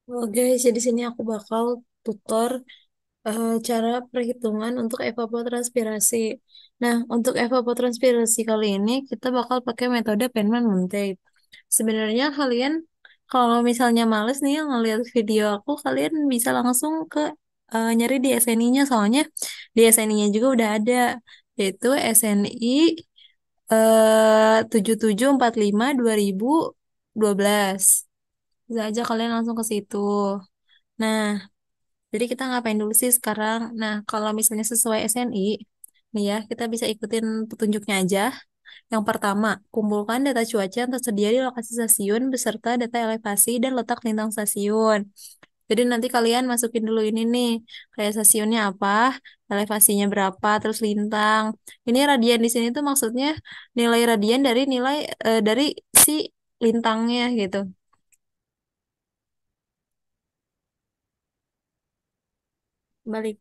Oke, jadi sini aku bakal tutor cara perhitungan untuk evapotranspirasi. Nah, untuk evapotranspirasi kali ini kita bakal pakai metode Penman-Montate. Sebenarnya kalian kalau misalnya males nih yang ngeliat video aku, kalian bisa langsung ke nyari di SNI-nya, soalnya di SNI-nya juga udah ada, yaitu SNI 7745/2012. Bisa aja kalian langsung ke situ. Nah, jadi kita ngapain dulu sih sekarang? Nah, kalau misalnya sesuai SNI, nih ya, kita bisa ikutin petunjuknya aja. Yang pertama, kumpulkan data cuaca yang tersedia di lokasi stasiun beserta data elevasi dan letak lintang stasiun. Jadi nanti kalian masukin dulu ini nih, kayak stasiunnya apa, elevasinya berapa, terus lintang. Ini radian di sini tuh maksudnya nilai radian dari dari si lintangnya gitu. Balik.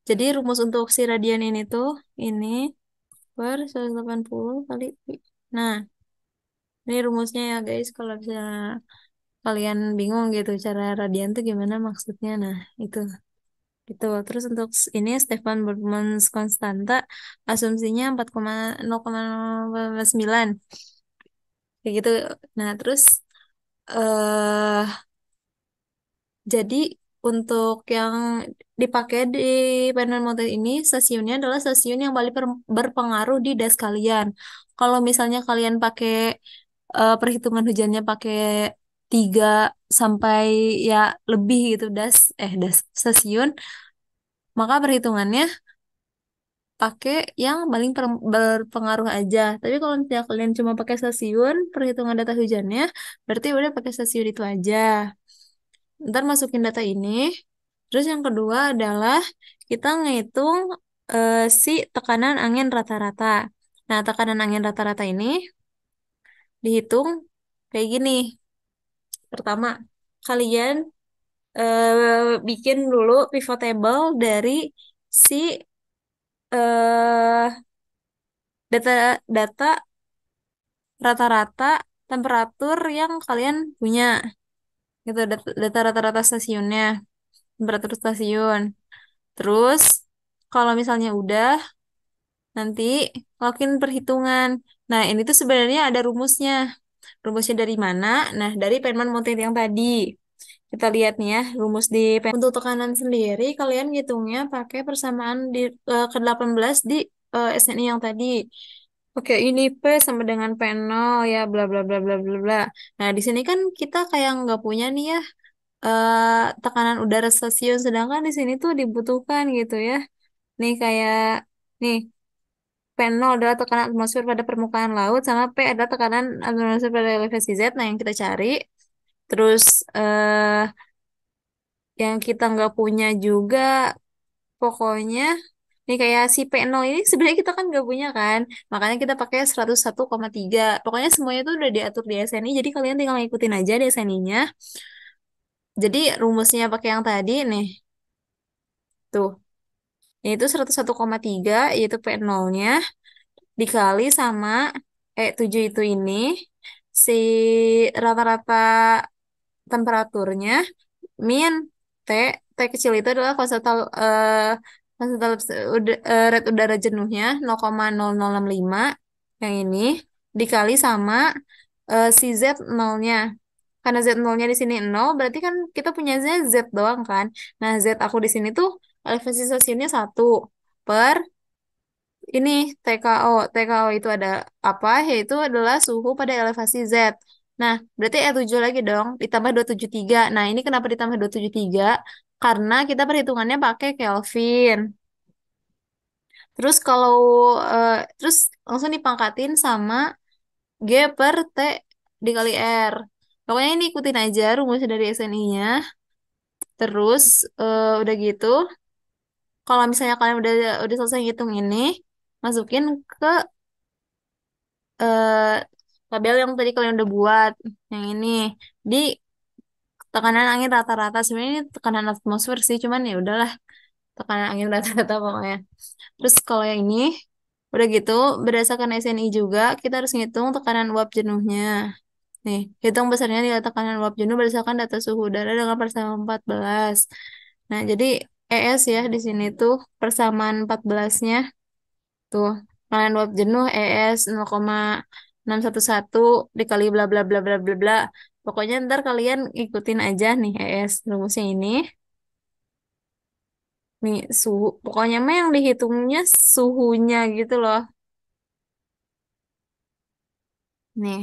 Jadi rumus untuk si radian ini tuh ini per 180 kali pi. Nah, ini rumusnya ya guys, kalau bisa kalian bingung gitu cara radian tuh gimana maksudnya. Nah, itu gitu. Terus untuk ini Stefan Boltzmann konstanta asumsinya 4,0,9 kayak gitu. Nah, terus eh jadi untuk yang dipakai di panel model ini, stasiunnya adalah stasiun yang paling berpengaruh di das kalian. Kalau misalnya kalian pakai perhitungan hujannya pakai 3 sampai ya lebih gitu das stasiun, maka perhitungannya pakai yang paling berpengaruh aja. Tapi kalau misalnya kalian cuma pakai stasiun, perhitungan data hujannya, berarti udah pakai stasiun itu aja. Ntar masukin data ini. Terus yang kedua adalah kita ngitung si tekanan angin rata-rata. Nah, tekanan angin rata-rata ini dihitung kayak gini. Pertama, kalian bikin dulu pivot table dari si eh, data-data rata-rata temperatur yang kalian punya. Gitu, data rata-rata stasiunnya, temperatur stasiun. Terus, kalau misalnya udah, nanti lakuin perhitungan. Nah, ini tuh sebenarnya ada rumusnya. Rumusnya dari mana? Nah, dari Penman-Montate yang tadi. Kita lihat nih ya, rumus di untuk tekanan sendiri, kalian ngitungnya pakai persamaan ke-18 di SNI yang tadi. Oke, ini P sama dengan P0 ya, bla bla bla bla bla bla. Nah, di sini kan kita kayak nggak punya nih ya tekanan udara stasiun, sedangkan di sini tuh dibutuhkan gitu ya. Nih kayak nih P0 adalah tekanan atmosfer pada permukaan laut, sama P adalah tekanan atmosfer pada elevasi Z. Nah, yang kita cari. Terus yang kita nggak punya juga, pokoknya nih kayak si P0 ini sebenarnya kita kan nggak punya kan. Makanya kita pakai 101,3. Pokoknya semuanya tuh udah diatur di SNI, jadi kalian tinggal ngikutin aja di SNI-nya. Jadi rumusnya pakai yang tadi nih. Tuh. Yaitu 101,3 yaitu P0-nya dikali sama 7 itu ini si rata-rata temperaturnya min T. T kecil itu adalah red udara jenuhnya 0,0065 yang ini dikali sama si Z nolnya. Karena Z nolnya di sini 0, berarti kan kita punya Z doang kan. Nah, Z aku di sini tuh elevasi stasiunnya 1 per ini TKO. TKO itu ada apa? Yaitu adalah suhu pada elevasi Z. Nah, berarti E7 lagi dong, ditambah 273. Nah, ini kenapa ditambah 273? Karena kita perhitungannya pakai Kelvin. Terus kalau terus langsung dipangkatin sama G per T dikali R. Pokoknya ini ikutin aja rumusnya dari SNI-nya. Terus udah gitu, kalau misalnya kalian udah selesai ngitung ini, masukin ke eh, tabel yang tadi kalian udah buat, yang ini di tekanan angin rata-rata. Sebenarnya ini tekanan atmosfer sih, cuman ya udahlah, tekanan angin rata-rata pokoknya. Terus kalau yang ini udah gitu, berdasarkan SNI juga kita harus ngitung tekanan uap jenuhnya. Nih, hitung besarnya nilai tekanan uap jenuh berdasarkan data suhu udara dengan persamaan 14. Nah, jadi ES ya di sini tuh persamaan 14-nya tuh. Tekanan uap jenuh ES 0,611 dikali bla bla bla bla bla bla. Pokoknya ntar kalian ikutin aja nih ES rumusnya ini. Nih, suhu. Pokoknya mah yang dihitungnya suhunya gitu loh. Nih,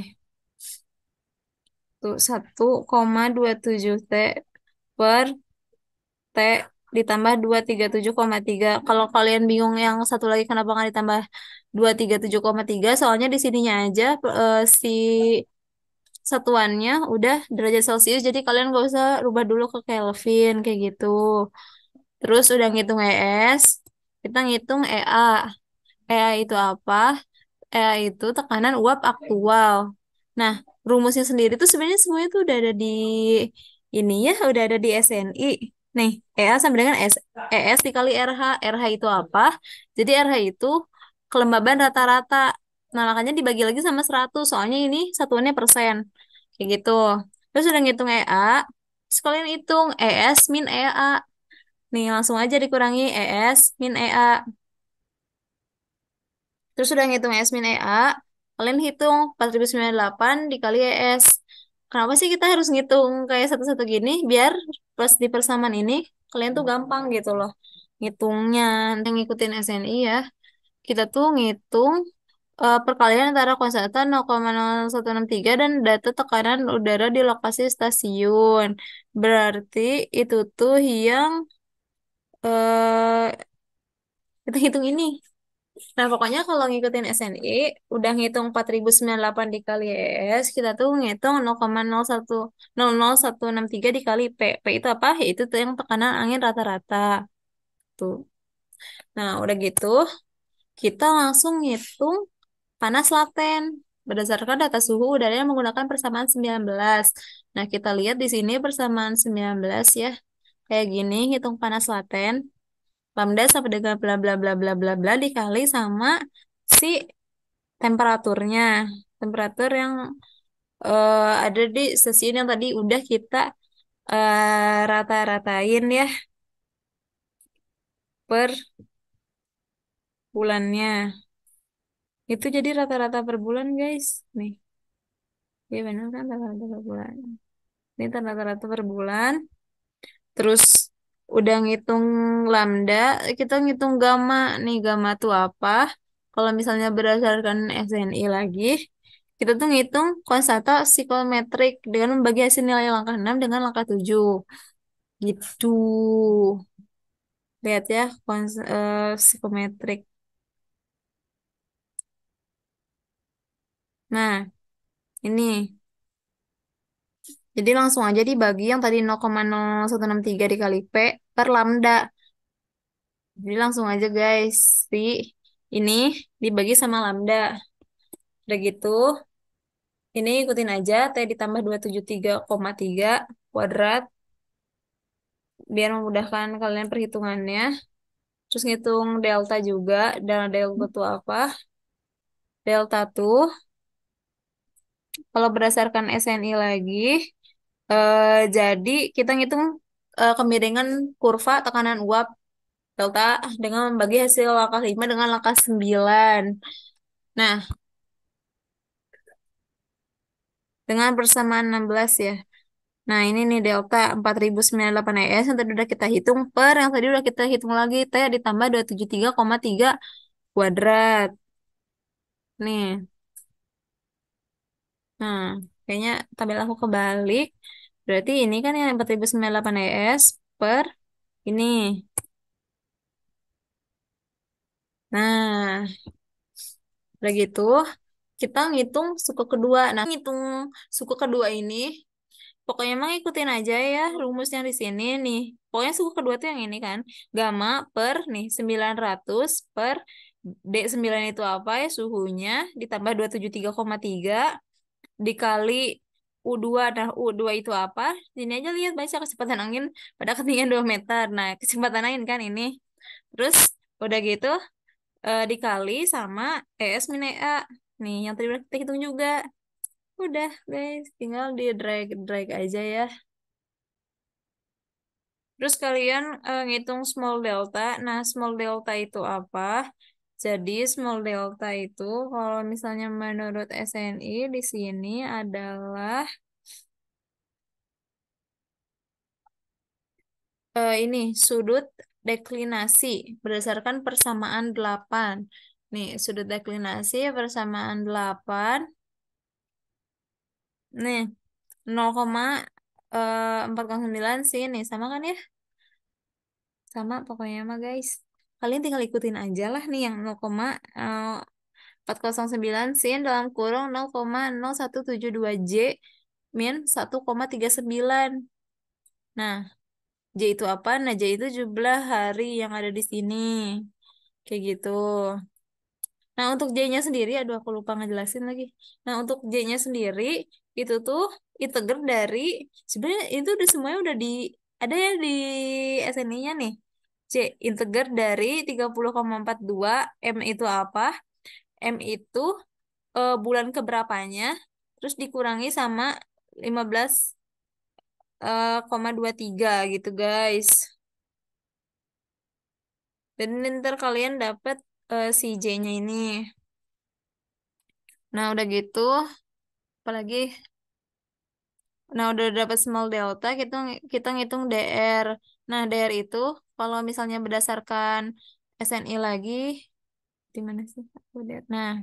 tuh 1,27 T per T ditambah 237,3. Kalau kalian bingung yang satu lagi kenapa nggak ditambah 237,3, soalnya di sininya aja si satuannya udah derajat Celcius, jadi kalian nggak usah rubah dulu ke Kelvin kayak gitu. Terus udah ngitung ES, kita ngitung EA. EA itu apa? Itu tekanan uap aktual. Nah, rumusnya sendiri tuh sebenarnya semuanya tuh udah ada di ini ya, udah ada di SNI. Nih, EA sama dengan ES dikali RH. RH itu apa? Jadi RH itu kelembaban rata-rata. Nah, makanya dibagi lagi sama 100. Soalnya ini satuannya persen. Kayak gitu. Terus udah ngitung EA. Terus kalian hitung ES min EA. Nih, langsung aja dikurangi ES min EA. Terus udah ngitung ES min EA, kalian hitung 4098 dikali ES. Kenapa sih kita harus ngitung kayak satu-satu gini? Biar pas di persamaan ini, kalian tuh gampang gitu loh. Ngitungnya, nanti ngikutin SNI ya. Kita tuh ngitung perkalian antara konstanta 0,0163 dan data tekanan udara di lokasi stasiun. Berarti itu tuh yang eh kita hitung ini. Nah, pokoknya kalau ngikutin SNI, udah ngitung 4098 dikali ES, kita tuh ngitung 0,0100163 dikali P. P itu apa? Itu tuh yang tekanan angin rata-rata. Tuh. Nah, udah gitu, kita langsung ngitung panas laten. Berdasarkan data suhu udara yang menggunakan persamaan 19. Nah, kita lihat di sini persamaan 19 ya. Kayak gini, hitung panas laten. Lambda sama dengan bla bla bla bla bla bla dikali sama si temperaturnya, temperatur yang ada di stasiun yang tadi udah kita rata-ratain ya per bulannya. Itu jadi rata-rata per bulan guys. Nih, ya benar kan rata-rata per bulan. Ini rata-rata per bulan. Terus udah ngitung lambda, kita ngitung gamma. Nih gamma tuh apa? Kalau misalnya berdasarkan SNI lagi, kita tuh ngitung konstanta psikometrik dengan membagi hasil nilai langkah 6 dengan langkah 7. Gitu. Lihat ya, psikometrik. Nah, ini. Jadi langsung aja dibagi yang tadi 0,0163 dikali P per lambda. Jadi langsung aja guys, ini dibagi sama lambda. Udah gitu, ini ikutin aja T ditambah 273,3 kuadrat biar memudahkan kalian perhitungannya. Terus ngitung delta juga. Dan delta itu apa? Delta tuh kalau berdasarkan SNI lagi, jadi kita ngitung kemiringan kurva tekanan uap delta dengan membagi hasil langkah 5 dengan langkah 9. Nah, dengan persamaan 16 ya. Nah, ini nih delta 4098 ES yang tadi udah kita hitung per yang tadi udah kita hitung lagi T ditambah 273,3 kuadrat. Nih. Nah, kayaknya tabel aku kebalik. Berarti ini kan yang 4098 ES per ini. Nah, udah gitu kita ngitung suku kedua. Nah, ngitung suku kedua ini pokoknya emang ikutin aja ya rumus yang di sini nih. Pokoknya suku kedua tuh yang ini kan. Gamma per nih 900 per D9 itu apa ya suhunya ditambah 273,3 dikali U2. Nah, U2 itu apa? Sini aja lihat baca kecepatan angin pada ketinggian 2 meter. Nah, kecepatan angin kan ini. Terus udah gitu dikali sama ES min EA. Nih, yang tadi udah kita hitung juga. Udah guys, tinggal di drag drag aja ya. Terus kalian ngitung small delta. Nah, small delta itu apa? Jadi small delta itu kalau misalnya menurut SNI di sini adalah ini sudut deklinasi berdasarkan persamaan 8. Nih, sudut deklinasi persamaan 8. Nih, 0,409 sih nih sama kan ya? Sama pokoknya mah guys. Kalian tinggal ikutin aja lah nih yang 0,409 sin dalam kurung 0,0172 J min 1,39. Nah, J itu apa? Nah, J itu jumlah hari yang ada di sini. Kayak gitu. Nah, untuk J-nya sendiri, aduh aku lupa ngejelasin lagi. Nah, untuk J-nya sendiri, itu tuh integer dari, sebenarnya itu udah semuanya udah ada ya di SNI-nya nih. C, integer dari 30,42, M itu apa? M itu bulan keberapanya, terus dikurangi sama 15 koma 23 gitu guys. Dan ntar kalian dapet si J-nya ini. Nah, udah gitu, apalagi nah, udah dapat small delta, kita ngitung DR. Nah, DR itu kalau misalnya berdasarkan SNI lagi, di mana sih? Aku lihat. Nah,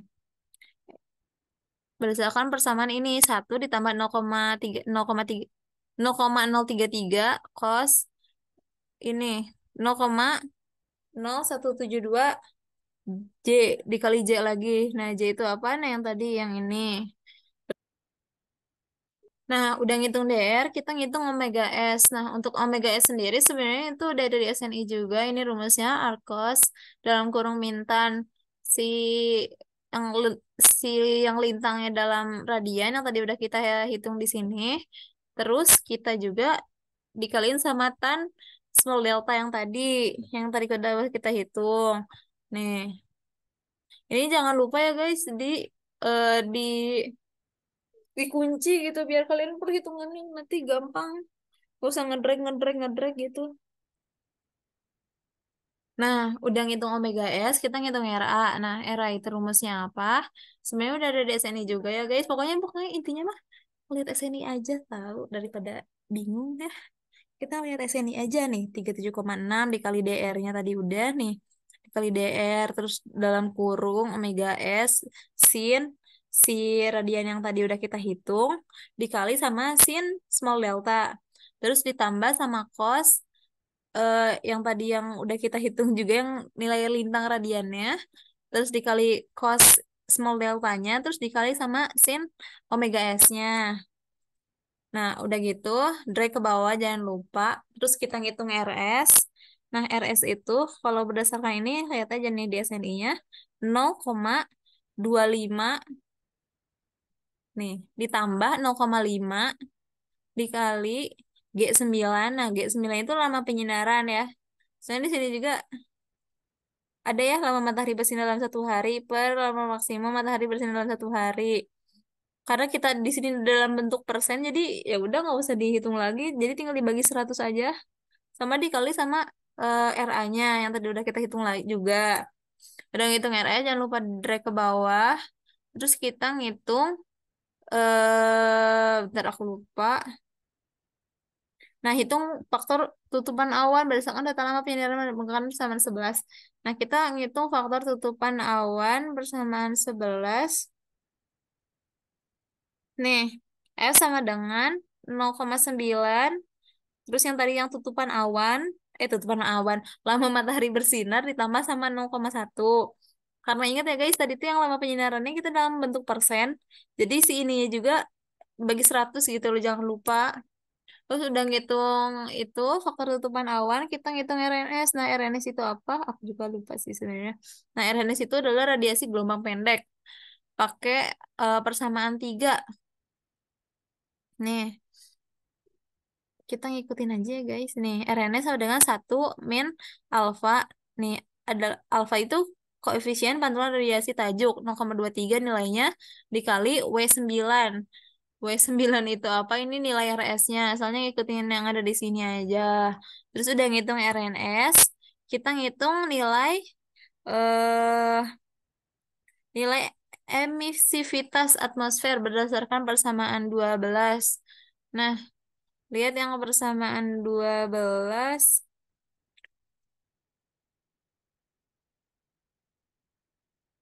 berdasarkan persamaan ini 1 ditambah 0,3 0,3 0,033 cos ini 0,0172 J dikali J lagi. Nah, J itu apa? Nah, yang tadi yang ini. Nah, udah ngitung DR, kita ngitung omega S. Nah, untuk omega S sendiri sebenarnya itu udah dari SNI juga. Ini rumusnya Arcos dalam kurung mintan si yang si yang lintangnya dalam radian yang tadi udah kita hitung di sini. Terus kita juga dikaliin sama tan small delta yang tadi udah kita hitung. Nih, ini jangan lupa ya guys di dikunci gitu biar kalian perhitungannya nanti gampang. Gak usah ngedrag ngedrag ngedrag gitu. Nah, udah ngitung omega S, kita ngitung RA. Nah, RA itu rumusnya apa? Sebenarnya udah ada di SNI juga ya guys. Pokoknya intinya mah lihat SNI aja tahu daripada bingung ya. Kita lihat SNI aja nih, 37,6 dikali DR-nya tadi udah nih. Dikali DR terus dalam kurung omega S sin si radian yang tadi udah kita hitung dikali sama sin small delta. Terus ditambah sama cos yang tadi yang udah kita hitung juga yang nilai lintang radiannya. Terus dikali cos small deltanya, terus dikali sama sin omega S-nya. Nah, udah gitu, drag ke bawah jangan lupa. Terus kita ngitung RS. Nah, RS itu kalau berdasarkan ini lihat aja nih di SNI-nya 0,25 nih ditambah 0,5 dikali G9. Nah, G9 itu lama penyinaran ya. Soalnya di sini juga ada ya lama matahari bersinar dalam 1 hari per lama maksimum matahari bersinar dalam 1 hari. Karena kita di sini dalam bentuk persen, jadi ya udah nggak usah dihitung lagi. Jadi tinggal dibagi 100 aja. Sama dikali sama RA-nya yang tadi udah kita hitung lagi juga. Udah ngitung RA, jangan lupa drag ke bawah. Terus kita ngitung, bentar aku lupa. Nah, hitung faktor tutupan awan berdasarkan data lama penyediaan menggunakan persamaan 11. Nah, kita ngitung faktor tutupan awan bersamaan 11. Nih, F sama dengan 0,9. Terus yang tadi yang tutupan awan, lama matahari bersinar ditambah sama 0,1. Karena ingat ya guys, tadi itu yang lama penyinarannya kita dalam bentuk persen. Jadi si ininya juga bagi 100 gitu loh, jangan lupa. Terus udah ngitung itu faktor tutupan awan, kita ngitung RNS. Nah, RNS itu apa? Aku juga lupa sih sebenarnya. Nah, RNS itu adalah radiasi gelombang pendek. Pakai persamaan 3. Nih, kita ngikutin aja ya guys. Nih, RNS sama dengan 1 min alfa. Nih, ada alfa itu koefisien pantulan radiasi tajuk 0,23 nilainya dikali W9. W9 itu apa? Ini nilai RS-nya. Soalnya ngikutin yang ada di sini aja. Terus udah ngitung RNS, kita ngitung eh nilai emisivitas atmosfer berdasarkan persamaan 12. Nah, lihat yang persamaan 12.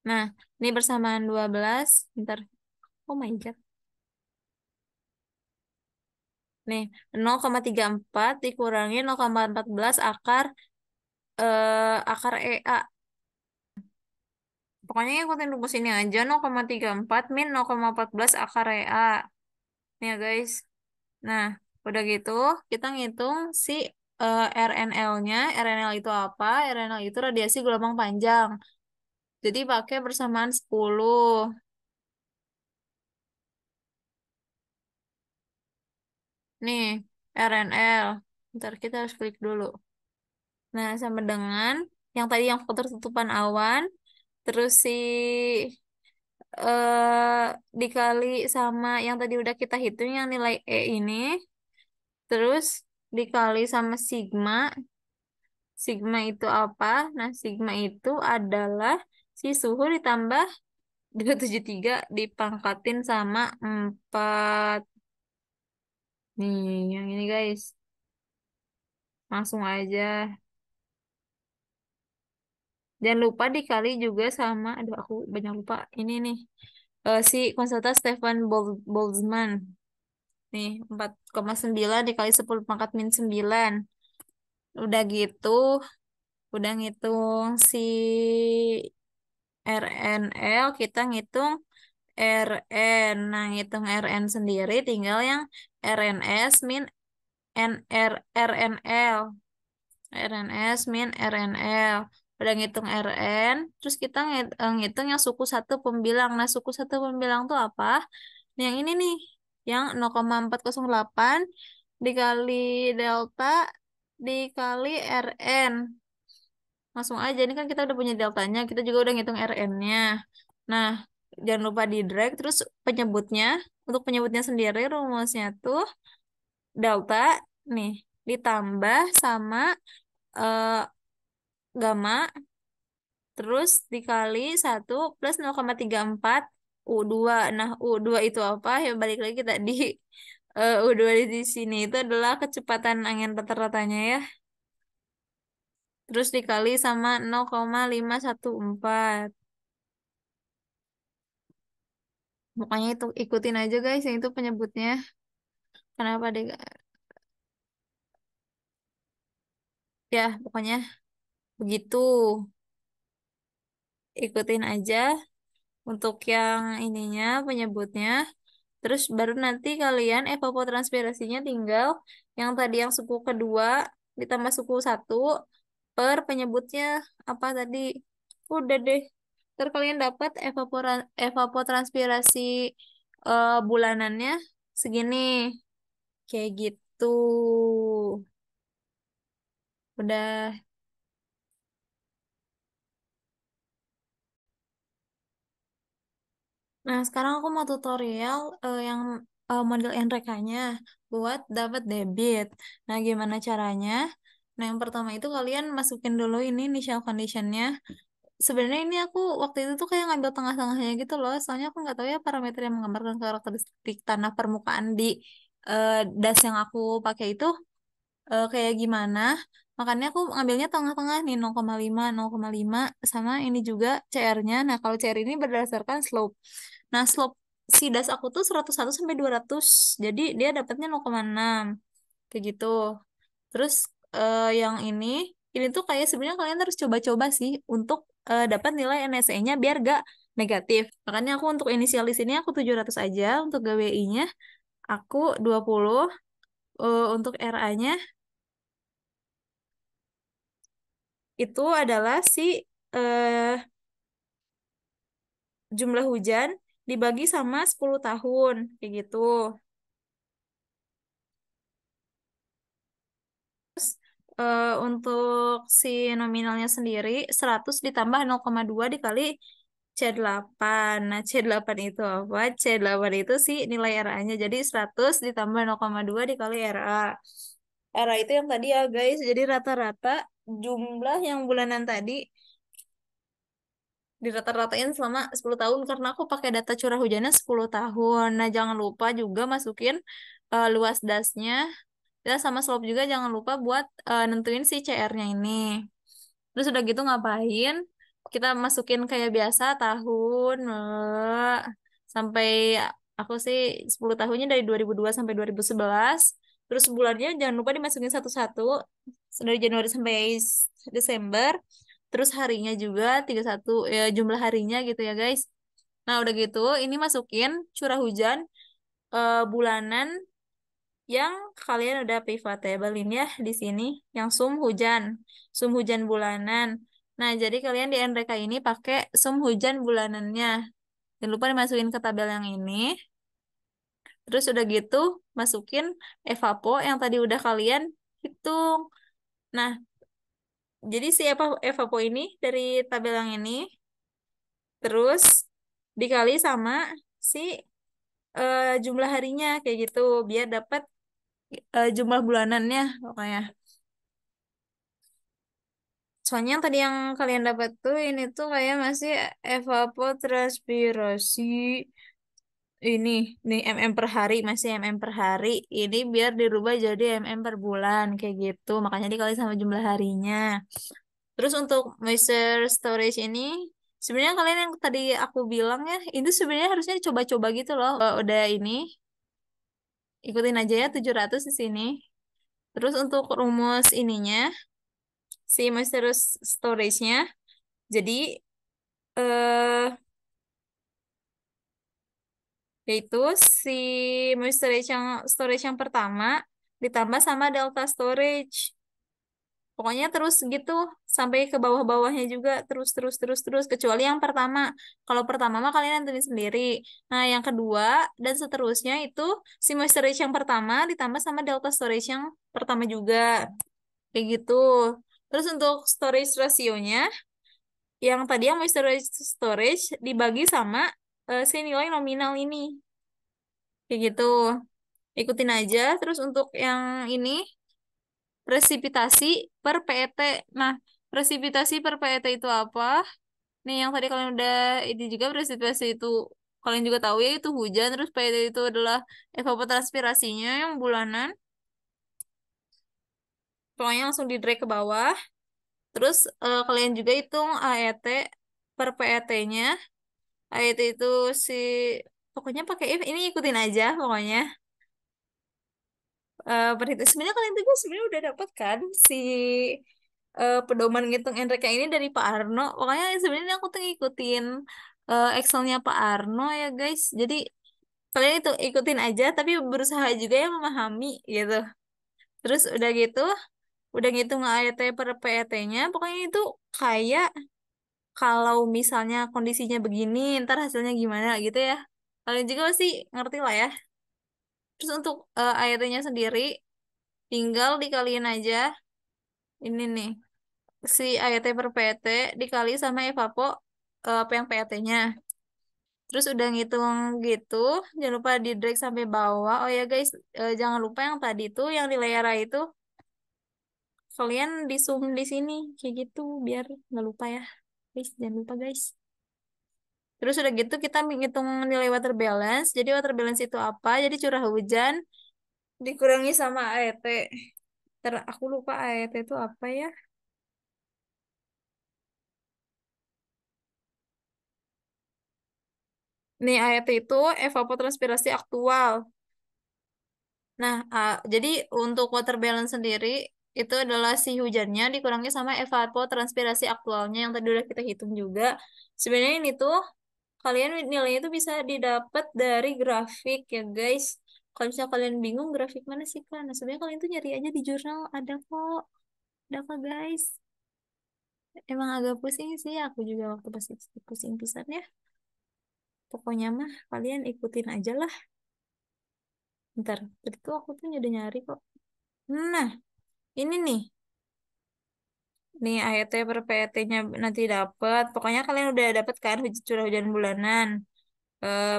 Nah, ini persamaan 12. Bentar. Oh my God. Nih, 0,34 dikurangi 0,14 akar EA. Pokoknya ikutin rumus ini aja. 0,34 min 0,14 akar EA. Nih ya guys. Nah, udah gitu kita ngitung si RNL-nya. RNL itu apa? RNL itu radiasi gelombang panjang. Jadi pakai persamaan 10. Nih, RNL. Ntar kita harus klik dulu. Nah, sama dengan yang tadi yang ketertutupan awan, terus dikali sama yang tadi udah kita hitung yang nilai E ini, terus dikali sama sigma. Sigma itu apa? Nah, sigma itu adalah si suhu ditambah 273 dipangkatin sama 4. Nih, yang ini guys. Langsung aja. Jangan lupa dikali juga sama, aduh aku banyak lupa. Ini nih, si konsultan Stefan Boltzmann. Nih, 4,9 dikali 10 pangkat min 9. Udah gitu, udah ngitung si RNL, kita ngitung RN. Nah, ngitung RN sendiri tinggal yang RNS min RNL. RNS min RNL. Udah ngitung RN, terus kita ngitung yang suku satu pembilang. Nah, suku satu pembilang tuh apa? Nah, yang ini nih, yang 0,408 dikali delta dikali RN. Langsung aja, ini kan kita udah punya deltanya, kita juga udah ngitung RN-nya. Nah, jangan lupa di drag, terus penyebutnya, untuk penyebutnya sendiri rumusnya tuh delta, nih, ditambah sama eh, gamma, terus dikali 1 plus 0,34 U2. Nah, U2 itu apa? Ya balik lagi tadi. U2 di sini itu adalah kecepatan angin rata-ratanya ya. Terus dikali sama 0,514. Makanya itu ikutin aja guys, yang itu penyebutnya. Kenapa deh? Ya, pokoknya begitu. Ikutin aja untuk yang ininya, penyebutnya. Terus baru nanti kalian evapotranspirasinya tinggal yang tadi yang suku kedua ditambah suku satu per penyebutnya apa tadi. Udah deh. Terus kalian dapat evapotranspirasi bulanannya segini. Kayak gitu. Udah. Nah, sekarang aku mau tutorial yang model NRK-nya buat dapat debit. Nah, gimana caranya? Nah, yang pertama itu kalian masukin dulu ini initial condition-nya. Sebenarnya ini aku waktu itu tuh kayak ngambil tengah-tengahnya gitu loh. Soalnya aku nggak tahu ya parameter yang menggambarkan karakteristik tanah permukaan di das yang aku pakai itu kayak gimana. Makanya aku ngambilnya tengah-tengah nih 0,5, 0,5 sama ini juga CR-nya. Nah, kalau CR ini berdasarkan slope. Nah, slope si das aku tuh 101 sampai 200. Jadi dia dapatnya 0,6. Kayak gitu. Terus yang ini tuh kayak sebenarnya kalian harus coba-coba sih untuk dapat nilai NSE-nya biar gak negatif. Makanya aku untuk inisial di sini aku 700 aja, untuk GWI-nya aku 20, untuk RA-nya itu adalah si eh, jumlah hujan dibagi sama 10 tahun kayak gitu. untuk si nominalnya sendiri 100 ditambah 0,2 dikali C8. Nah, C8 itu apa? C8 itu sih nilai RA-nya. Jadi 100 ditambah 0,2 dikali RA. RA itu yang tadi ya guys. Jadi rata-rata jumlah yang bulanan tadi dirata-ratain selama 10 tahun karena aku pakai data curah hujannya 10 tahun. Nah, jangan lupa juga masukin luas dasnya dan sama slope juga jangan lupa buat nentuin si CR-nya ini. Terus udah gitu ngapain? Kita masukin kayak biasa tahun sampai aku sih 10 tahunnya dari 2002 sampai 2011. Terus bulannya jangan lupa dimasukin satu-satu dari Januari sampai Desember. Terus harinya juga 31 ya jumlah harinya gitu ya guys. Nah, udah gitu ini masukin curah hujan bulanan yang kalian udah pivot tablein ya di sini yang sum hujan bulanan. Nah, jadi kalian di NRK ini pakai sum hujan bulanannya. Jangan lupa dimasukin ke tabel yang ini. Terus udah gitu masukin evapo yang tadi udah kalian hitung. Nah, jadi si evapo ini dari tabel yang ini terus dikali sama si jumlah harinya kayak gitu biar dapat jumlah bulanannya pokoknya. Soalnya yang tadi yang kalian dapat tuh ini tuh kayak masih evapotranspirasi ini nih per hari masih per hari. Ini biar dirubah jadi per bulan kayak gitu. Makanya dikali sama jumlah harinya. Terus untuk moisture storage ini sebenarnya kalian yang tadi aku bilang ya itu sebenarnya harusnya coba-coba gitu loh. Udah ini ikutin aja ya 700 di sini. Terus untuk rumus ininya si moisture storage-nya jadi eh yaitu si storage yang pertama ditambah sama delta storage. Pokoknya terus gitu sampai ke bawah-bawahnya juga terus kecuali yang pertama. Kalau pertama mah kalian nentuin sendiri. Nah, yang kedua dan seterusnya itu si storage yang pertama ditambah sama delta storage yang pertama juga. Kayak gitu. Terus untuk storage rasionya yang tadi yang storage dibagi sama si nilai nominal ini. Kayak gitu. Ikutin aja. Terus untuk yang ini, presipitasi per PET. Nah, presipitasi per PET itu apa? Nih, yang tadi kalian udah, ini juga presipitasi itu, kalian juga tahu ya, itu hujan. Terus PET itu adalah evapotranspirasinya yang bulanan. Pokoknya langsung di drag ke bawah. Terus kalian juga hitung AET per PET-nya. AET itu si, pokoknya pakai if, ini ikutin aja pokoknya. Perhitungan sebenarnya kalian juga sebenarnya udah dapat kan si pedoman ngitung NRK ini dari Pak Arno. Makanya sebenarnya aku tuh ngikutin Excelnya Pak Arno ya guys. Jadi kalian itu ikutin aja tapi berusaha juga ya memahami gitu. Terus udah gitu, udah ngitung AET per PET-nya, pokoknya itu kayak kalau misalnya kondisinya begini, ntar hasilnya gimana gitu ya. Kalian juga pasti ngerti lah ya. Terus untuk AET-nya sendiri, tinggal dikaliin aja ini nih si AYT per PT dikali sama evapo apa yang PT-nya. Terus udah ngitung gitu, jangan lupa di drag sampai bawah. Oh ya guys, jangan lupa yang tadi tuh yang di layar itu kalian di zoom di sini kayak gitu biar nggak lupa ya. Guys, jangan lupa guys. Terus udah gitu kita menghitung nilai water balance. Jadi water balance itu apa? Jadi curah hujan dikurangi sama AET. Aku lupa AET itu apa ya? Nih, AET itu evapotranspirasi aktual. Nah, jadi untuk water balance sendiri itu adalah si hujannya dikurangi sama evapotranspirasi aktualnya yang tadi udah kita hitung juga. Sebenarnya ini tuh kalian nilainya itu bisa didapat dari grafik ya guys. Kalau misalnya kalian bingung grafik mana sih kan? Nah, sebenarnya kalian tuh nyari aja di jurnal ada kok guys. Emang agak pusing sih aku juga waktu pas pusing pisan ya. Pokoknya mah kalian ikutin aja lah. Ntar, tadi tuh aku tuh udah nyari kok. Nah, ini nih. Nih AET per PET-nya nanti dapat. Pokoknya kalian udah dapat kan curah hujan bulanan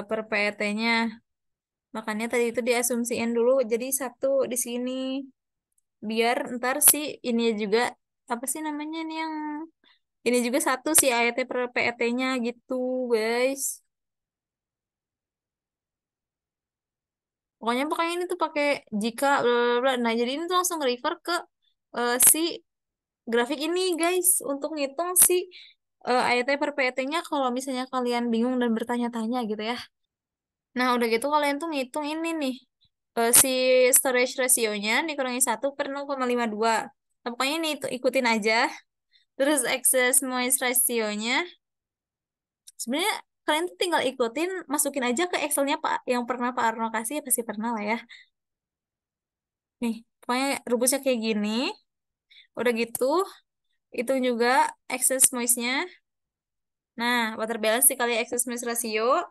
per PET-nya. Makanya tadi itu diasumsiin dulu jadi satu di sini. Biar ntar sih ini juga apa sih namanya nih yang ini juga satu sih AET per PET-nya gitu, guys. Pokoknya ini tuh pakai jika bla bla bla. Nah, jadi ini tuh langsung refer ke si grafik ini, guys, untuk ngitung si AET per PET-nya kalau misalnya kalian bingung dan bertanya-tanya gitu ya. Nah, udah gitu kalian tuh ngitung ini nih. Si storage ratio-nya dikurangi 1/0,52. Nah, pokoknya ini itu ikutin aja. Terus excess moist ratio-nya sebenarnya kalian tuh tinggal ikutin, masukin aja ke Excel-nya Pak yang pernah Pak Arno kasih, ya pasti pernah lah ya. Nih, pokoknya rumusnya kayak gini. Udah gitu, itu juga excess moist-nya. Nah, water balance dikali excess moist ratio.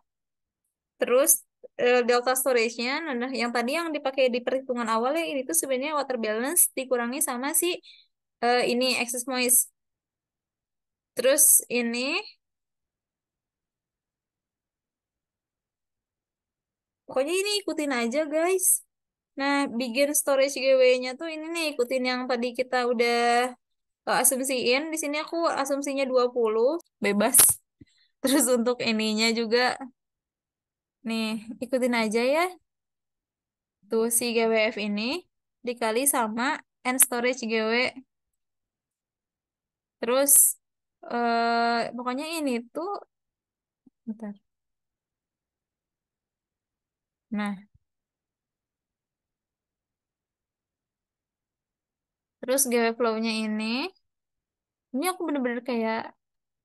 Terus delta storage-nya, nah yang tadi yang dipakai di perhitungan awal ya, ini tuh sebenarnya water balance dikurangi sama si ini excess moist. Terus ini, pokoknya ini ikutin aja guys. Nah, begin storage GW-nya tuh ini nih, ikutin yang tadi kita udah asumsiin. Di sini aku asumsinya 20, bebas. Terus untuk ininya juga, nih, ikutin aja ya. Tuh si GWF ini dikali sama N storage GW. Terus pokoknya ini tuh bentar. Nah, terus GW flow-nya ini aku bener-bener kayak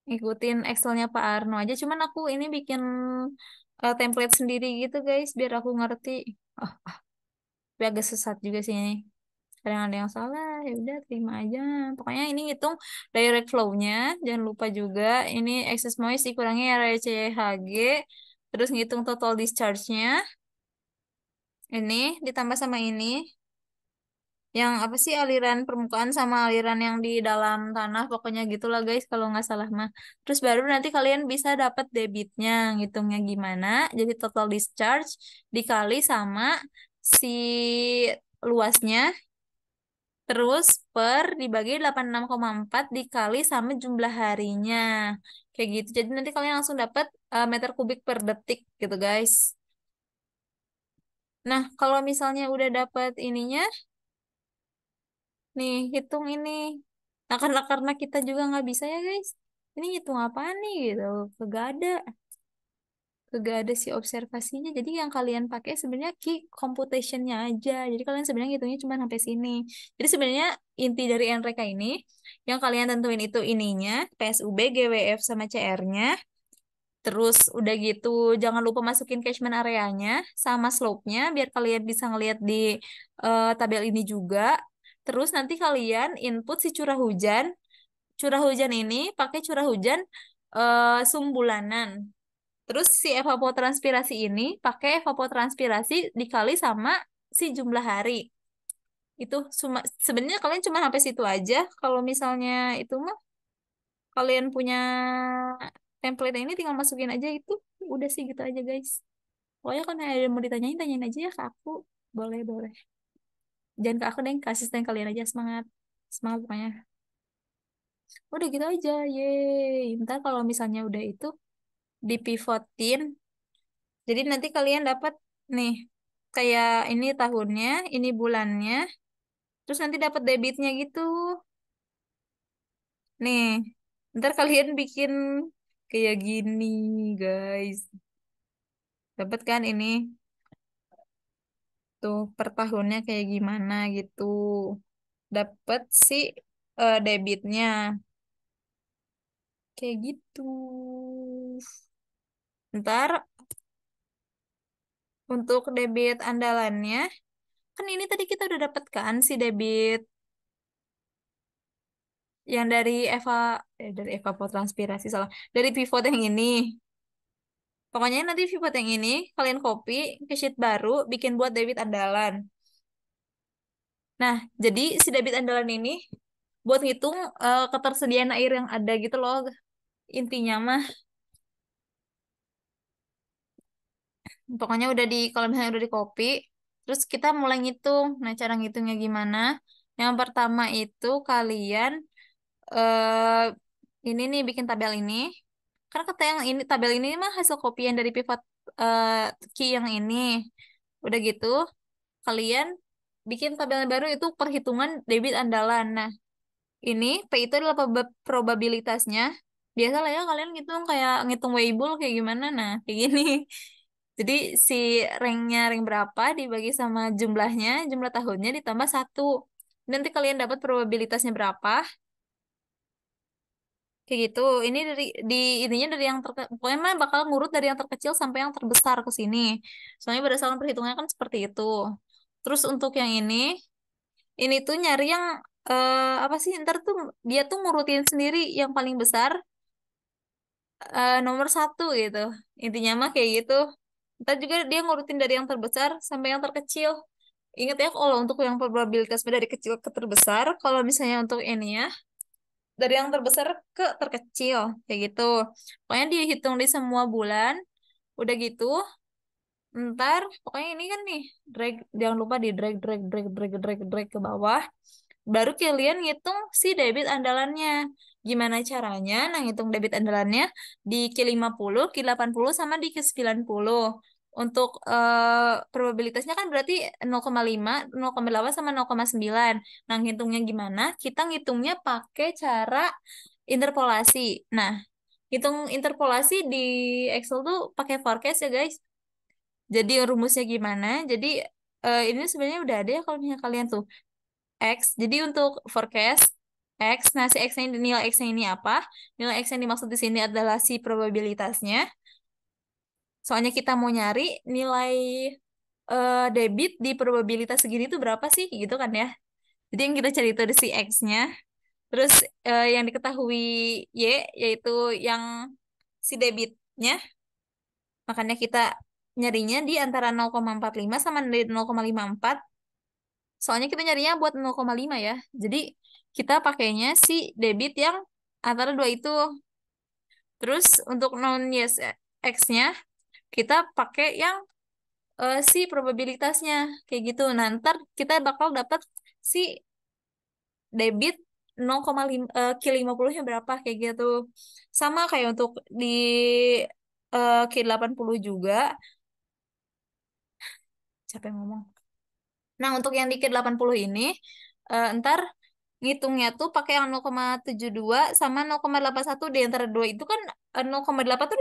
ngikutin Excel-nya Pak Arno aja. Cuman aku ini bikin template sendiri gitu guys, biar aku ngerti. Oh, tapi agak sesat juga sih ini. Kadang ada yang salah, ya udah terima aja. Pokoknya ini hitung direct flow-nya. Jangan lupa juga ini excess noise dikurangi RCHG. Terus ngitung total discharge-nya. Ini ditambah sama ini. Yang apa sih aliran permukaan sama aliran yang di dalam tanah. Pokoknya gitulah guys kalau nggak salah mah. Terus baru nanti kalian bisa dapat debitnya. Ngitungnya gimana. Jadi total discharge dikali sama si luasnya. Terus per dibagi 86,4 dikali sama jumlah harinya. Kayak gitu. Jadi nanti kalian langsung dapat meter kubik per detik gitu guys. Nah, kalau misalnya udah dapat ininya, nih hitung ini. Nah, karena kita juga nggak bisa ya guys. Ini hitung apa nih gitu. Kagak ada. Kagak ada si observasinya. Jadi yang kalian pakai sebenarnya key computation-nya aja. Jadi kalian sebenarnya hitungnya cuma sampai sini. Jadi sebenarnya inti dari NREKA ini yang kalian tentuin itu ininya, PSUB, GWF sama CR-nya. Terus udah gitu jangan lupa masukin catchment areanya sama slope-nya biar kalian bisa ngelihat di tabel ini juga. Terus nanti kalian input si curah hujan. Curah hujan ini pakai curah hujan sumbulanan. Terus si evapotranspirasi ini pakai evapotranspirasi dikali sama si jumlah hari. Itu sebenarnya kalian cuma sampai situ aja. Kalau misalnya itu mah kalian punya template ini tinggal masukin aja itu. Udah sih gitu aja guys. Pokoknya kalau ada yang mau ditanyain, tanyain aja ya ke aku. Boleh, boleh. Jangan ke aku deh, ke asisten kalian aja. Semangat. Semangat pokoknya. Udah gitu aja. Yeay. Ntar kalau misalnya udah itu, dipivotin. Jadi nanti kalian dapat nih kayak ini tahunnya, ini bulannya, terus nanti dapat debitnya gitu. Nih, ntar kalian bikin kayak gini, guys. Dapat kan ini tuh per tahunnya kayak gimana gitu. Dapat si debitnya kayak gitu. Ntar untuk debit andalannya, kan ini tadi kita udah dapet kan si debit yang dari evapotranspirasi salah dari pivot yang ini. Pokoknya nanti pivot yang ini kalian copy ke sheet baru bikin buat debit andalan. Nah, jadi si debit andalan ini buat ngitung ketersediaan air yang ada gitu loh. Intinya mah pokoknya udah di kalau misalnya udah di copy, terus kita mulai ngitung. Nah, cara ngitungnya gimana? Yang pertama itu kalian eh ini nih bikin tabel ini. Karena kata yang ini tabel ini mah hasil kopian dari pivot eh, key yang ini. Udah gitu, kalian bikin tabel baru itu perhitungan debit andalan. Nah, ini P itu adalah probabilitasnya. Biasa lah ya kalian ngitung kayak ngitung Weibull kayak gimana. Nah, kayak gini. Jadi si rank berapa dibagi sama jumlahnya, jumlah tahunnya ditambah satu. Nanti kalian dapat probabilitasnya berapa. Kayak gitu. Ini dari di ininya dari yang pokoknya mah bakal ngurut dari yang terkecil sampai yang terbesar ke sini. Soalnya berdasarkan perhitungannya kan seperti itu. Terus untuk yang ini tuh nyari yang apa sih? Ntar tuh dia tuh ngurutin sendiri yang paling besar nomor satu gitu. Intinya mah kayak gitu. Ntar juga dia ngurutin dari yang terbesar sampai yang terkecil. Ingat ya kalau untuk yang probabilitas dari kecil ke terbesar, kalau misalnya untuk ini ya dari yang terbesar ke terkecil kayak gitu. Pokoknya dihitung di semua bulan. Udah gitu, ntar pokoknya ini kan nih drag jangan lupa di drag drag drag drag drag drag ke bawah. Baru kalian ngitung si debit andalannya. Gimana caranya? Nah, ngitung debit andalannya di Q50, Q80 sama di Q90. Untuk probabilitasnya kan berarti 0,5, 0,8 sama 0,9. Nah, ngitungnya gimana? Kita ngitungnya pakai cara interpolasi. Nah, hitung interpolasi di Excel tuh pakai forecast ya, guys. Jadi rumusnya gimana? Jadi ini sebenarnya udah ada ya kalau misalnya kalian tuh X. Jadi untuk forecast X, nah si X-nya nilai X-nya ini apa? Nilai X yang dimaksud di sini adalah si probabilitasnya. Soalnya kita mau nyari nilai debit di probabilitas segini itu berapa sih gitu kan ya. Jadi yang kita cari itu ada si X-nya. Terus yang diketahui Y yaitu yang si debitnya. Makanya kita nyarinya di antara 0,45 sama 0,54. Soalnya kita nyarinya buat 0,5 ya. Jadi kita pakainya si debit yang antara dua itu. Terus untuk non yes X-nya kita pakai yang si probabilitasnya kayak gitu. Nah, ntar kita bakal dapat si debit 0,5 Q50-nya berapa kayak gitu. Sama kayak untuk di Q80 juga. Siapa yang ngomong? Nah, untuk yang di Q80 ini ntar ngitungnya tuh pakai yang 0,72 sama 0,81 di antara dua itu kan 0,8 tuh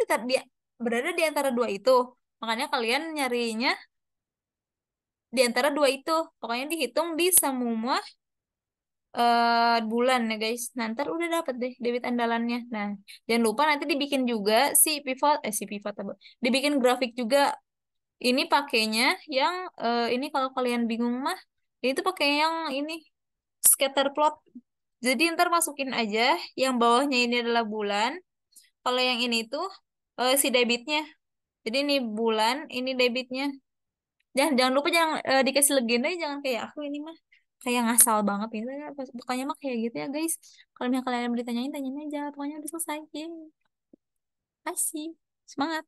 berada di antara dua itu. Makanya kalian nyarinya di antara dua itu. Pokoknya dihitung di semua bulan ya guys. Nah, ntar udah dapet deh debit andalannya. Nah, jangan lupa nanti dibikin juga si pivot apa? Dibikin grafik juga. Ini pakainya yang ini kalau kalian bingung mah, ini tuh pakai yang ini scatter plot. Jadi ntar masukin aja yang bawahnya ini adalah bulan. Kalau yang ini tuh si debitnya. Jadi ini bulan, ini debitnya. Jangan jangan lupa jangan dikasih legenda, jangan kayak aku ini mah kayak ngasal banget gitu ya. Pokoknya mah kayak gitu ya guys. Kalau misalnya kalian mau ditanyain, tanyain aja. Pokoknya udah selesai. Yeay. Kasih. Semangat.